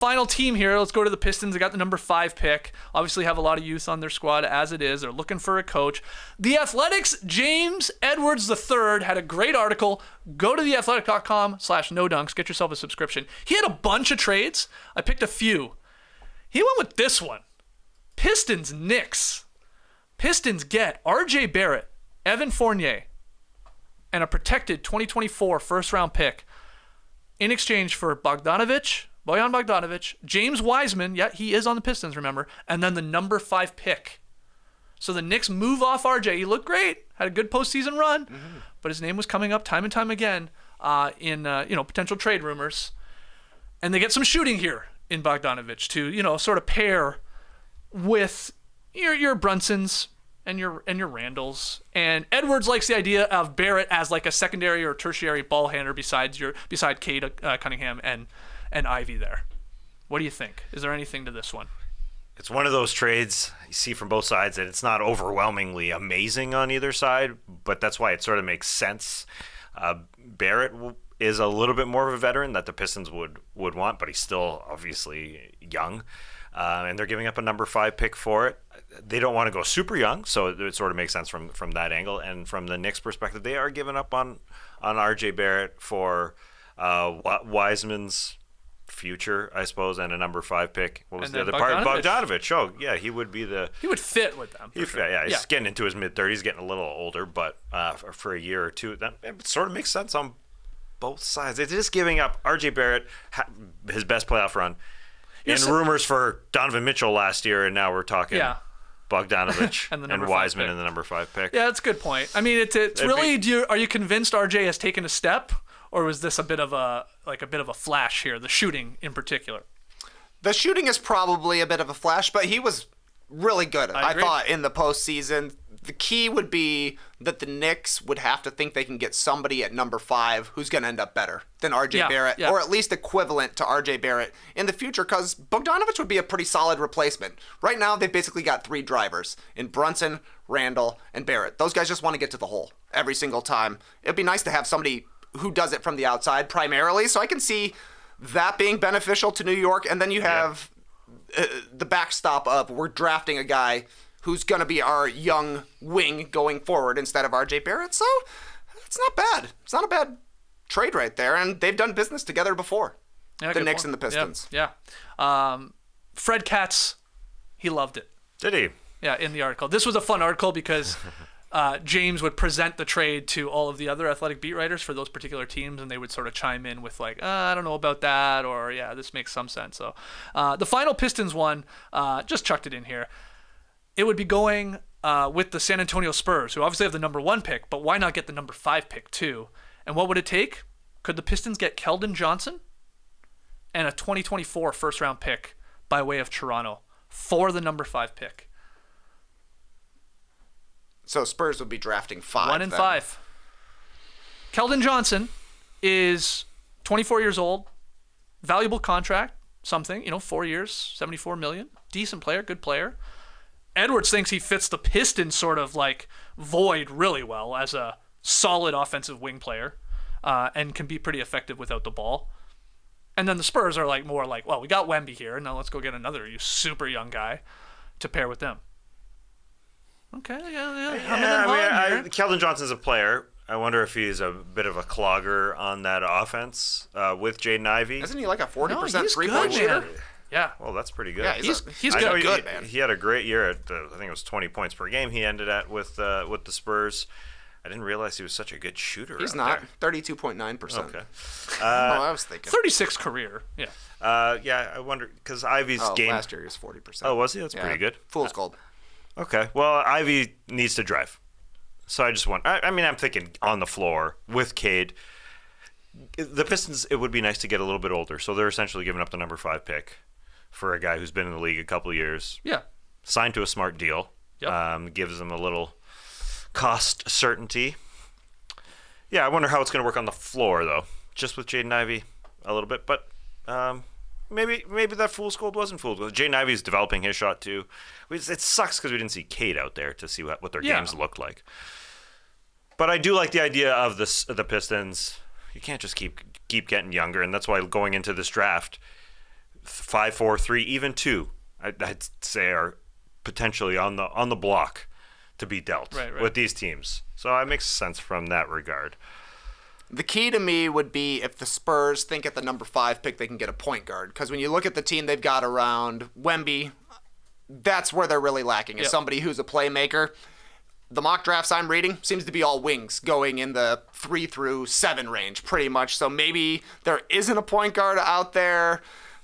Final team here. Let's go to the Pistons. They got the number 5 pick. Obviously have a lot of youth on their squad as it is. They're looking for a coach. The Athletic's James Edwards III had a great article. Go to theathletic.com/nodunks. Get yourself a subscription. He had a bunch of trades. I picked a few. He went with this one. Pistons Knicks. Pistons get R.J. Barrett, Evan Fournier, and a protected 2024 first-round pick in exchange for Bojan Bogdanovic, James Wiseman, yeah, he is on the Pistons, remember, and then the number 5 pick. So the Knicks move off RJ. He looked great, had a good postseason run, but his name was coming up time and time again in potential trade rumors. And they get some shooting here in Bogdanovic to sort of pair with your Brunsons and your Randalls. And Edwards likes the idea of Barrett as like a secondary or tertiary ball handler beside Cade Cunningham and Ivy there. What do you think? Is there anything to this one? It's one of those trades you see from both sides that it's not overwhelmingly amazing on either side, but that's why it sort of makes sense. Barrett is a little bit more of a veteran that the Pistons would want, but he's still obviously young, and they're giving up a number 5 pick for it. They don't want to go super young, so it sort of makes sense from that angle. And from the Knicks' perspective, they are giving up on R.J. Barrett for Wiseman's future, I suppose, and a number 5 pick. What was the other part? Bogdanovic. Oh, yeah, he would fit with them. He's getting into his mid-30s, getting a little older, but for a year or two, that it sort of makes sense on both sides. It's just giving up R.J. Barrett, his best playoff run, and rumors for Donovan Mitchell last year, and now we're talking Bogdanovic and Wiseman and the number 5 pick. Yeah, that's a good point. I mean, it's really. Are you convinced RJ has taken a step? Or was this a bit of a flash here, the shooting in particular? The shooting is probably a bit of a flash, but he was really good, I thought, in the postseason. The key would be that the Knicks would have to think they can get somebody at number 5 who's going to end up better than R.J. Barrett, or at least equivalent to R.J. Barrett in the future, because Bogdanovic would be a pretty solid replacement. Right now, they've basically got 3 drivers in Brunson, Randall, and Barrett. Those guys just want to get to the hole every single time. It'd be nice to have somebody who does it from the outside primarily, so I can see that being beneficial to New York. And then you have the backstop of we're drafting a guy who's going to be our young wing going forward instead of R.J. Barrett. So it's not bad. It's not a bad trade right there, and they've done business together before, the Knicks and the Pistons. Yeah. Fred Katz, he loved it. Did he? Yeah, in the article. This was a fun article because James would present the trade to all of the other Athletic beat writers for those particular teams, and they would sort of chime in with like, I don't know about that, or yeah, this makes some sense. So the final Pistons one, just chucked it in here. It would be going with the San Antonio Spurs, who obviously have the number 1 pick, but why not get the number 5 pick too? And what would it take? Could the Pistons get Keldon Johnson and a 2024 first-round pick by way of Toronto for the number 5 pick? So Spurs would be drafting 5. 1 and 5. Keldon Johnson is 24 years old, valuable contract, 4 years, $74 million, decent player, good player. Edwards thinks he fits the Pistons sort of like void really well as a solid offensive wing player, and can be pretty effective without the ball. And then the Spurs are like more like, well, we got Wemby here, now let's go get another super young guy to pair with them. Okay, yeah. Keldon Johnson's a player. I wonder if he's a bit of a clogger on that offense with Jaden Ivey. Isn't he like a 40% three-point shooter? Yeah. Well, that's pretty good. Yeah, he's good, man. He had a great year at I think it was 20 points per game he ended at with the Spurs. I didn't realize he was such a good shooter. He's not. 32.9%. Okay. I was thinking 36 career. Yeah. Yeah, I wonder because Ivey's game last year he was 40%. Oh, was he? That's pretty good. Fool's gold. Okay. Well, Ivey needs to drive. So I just want. I mean, I'm thinking on the floor with Cade. The Pistons. It would be nice to get a little bit older, so they're essentially giving up the number 5 pick for a guy who's been in the league a couple of years. Yeah. Signed to a smart deal. Yep. Gives them a little cost certainty. Yeah, I wonder how it's going to work on the floor though. Just with Jaden Ivey a little bit, but maybe that fool's gold wasn't fool's gold. Jaden Ivey's developing his shot too. It sucks because we didn't see Cade out there to see what their games looked like. But I do like the idea of the Pistons. You can't just keep getting younger, and that's why going into this draft, 5, 4, 3, even 2, I'd say are potentially on the block to be dealt with these teams. So it makes sense from that regard. The key to me would be if the Spurs think at the number 5 pick they can get a point guard. Because when you look at the team they've got around Wemby, that's where they're really lacking, is somebody who's a playmaker. The mock drafts I'm reading seems to be all wings going in the 3 through 7 range pretty much. So maybe there isn't a point guard out there.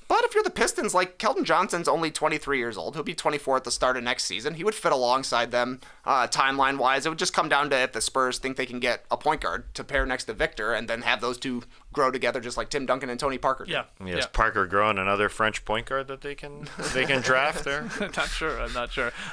But if you're the Pistons, like Keldon Johnson's only 23 years old. He'll be 24 at the start of next season. He would fit alongside them timeline-wise. It would just come down to if the Spurs think they can get a point guard to pair next to Victor and then have those two grow together just like Tim Duncan and Tony Parker did. Is Parker growing another French point guard that they can draft there? I'm not sure.